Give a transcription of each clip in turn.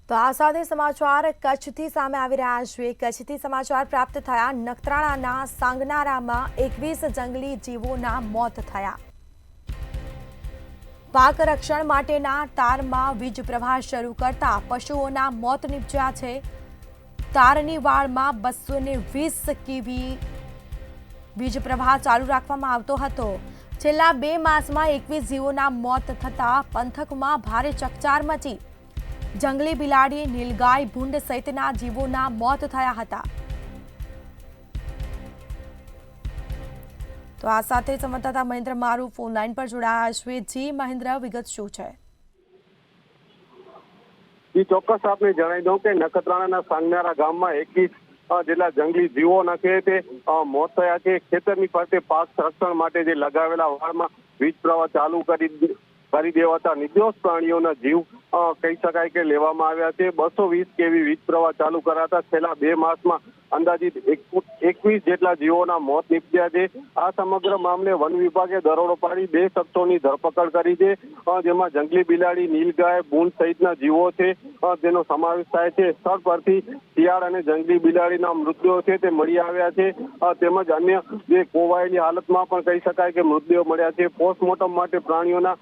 તો આ સાથે સમાચાર કચ્છથી સામે આવી રહ્યા છે। કચ્છથી સમાચાર પ્રાપ્ત થયા। નખત્રાણાના સાંગનારામાં 21 જંગલી જીવોના મોત થયા। પાક રક્ષણ માટેના તારમાં વીજ પ્રવાહ શરૂ કરતા પશુઓના મોત નીપજ્યા છે। તારની વાળમાં 220 કેવી વીજ પ્રવાહ ચાલુ રાખવામાં આવતો હતો। છેલ્લા 2 માસમાં 21 જીવોના મોત થતા પંથકમાં ભારે ચકચાર મચી। જંગલી બિલાડી, નીલગાય, ભૂંડ સહિતના જીવોના મોત થયા હતા। તો આ સાથે સંવાદદાતા મહેન્દ્ર મારૂ ફોન લાઈન પર જોડાયા છે। જી મહેન્દ્ર, વિગત શું છે? ચોક્કસ આપને જણાવી દઉં કે નખત્રાણાના સાંગનારા ગામમાં 21 જેટલા જંગલી જીવોના છે તે મોત થયા છે। ખેતરની ફરતે પાક સંરક્ષણ માટે જે લગાવેલા વાળમાં વીજ પ્રવાહ ચાલુ કરી દેવાતા નિર્દોષ પ્રાણીઓના જીવ કહી શકાય કે લેવામાં આવ્યા છે। 220 કેવી વીજ પ્રવાહ ચાલુ કરાતા છેલ્લા 2 માસમાં અંદાજિત 21 જેટલા જીવોના મોત નીપજ્યા છે। આ સમગ્ર મામલે વન વિભાગે દરોડો પાડી 2 શખ્સોની ધરપકડ કરી છે, જેમાં જંગલી બિલાડી, નીલગાય, ભૂંડ સહિતના જીવો છે તેનો સમાવેશ થાય છે। સ્થળ પરથી શિયાળ અને જંગલી બિલાડીના મૃતદેહો છે તે મળી આવ્યા છે, તેમજ અન્ય જે કોવાયેલી હાલતમાં પણ કહી શકાય કે મૃતદેહો મળ્યા છે। પોસ્ટમોર્ટમ માટે પ્રાણીઓના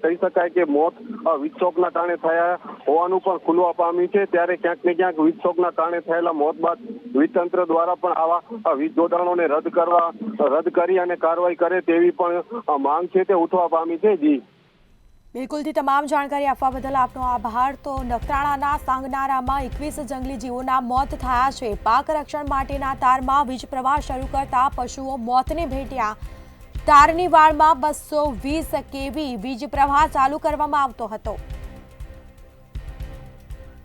કહી શકાય કે મોત વીજશોકના કારણે થયા હોવાનું પણ ખુલવા પામ્યું છે। ત્યારે ક્યાંક ને ક્યાંક વીજશોકના કારણે થયેલા મોત બાદ વીજતંત્ર દ્વારા પણ આવા વીજ જોડાણોને રદ કરી અને કાર્યવાહી કરે તેવી પણ માંગ છે તે ઉઠવા પામી છે। જી બિલકુલથી તમામ જાણકારી આપવા બદલ આપનો આભાર। તો નખત્રાણાના સાંગનારામાં 21 જંગલી જીવોના મોત થયા છે। પાક રક્ષણ માટેના તારમાં વીજ પ્રવાહ શરૂ કરતા પશુઓ મોતને ભેટ્યા। તારની વાળમાં 220 કેવી વીજ પ્રવાહ ચાલુ કરવામાં આવતો હતો।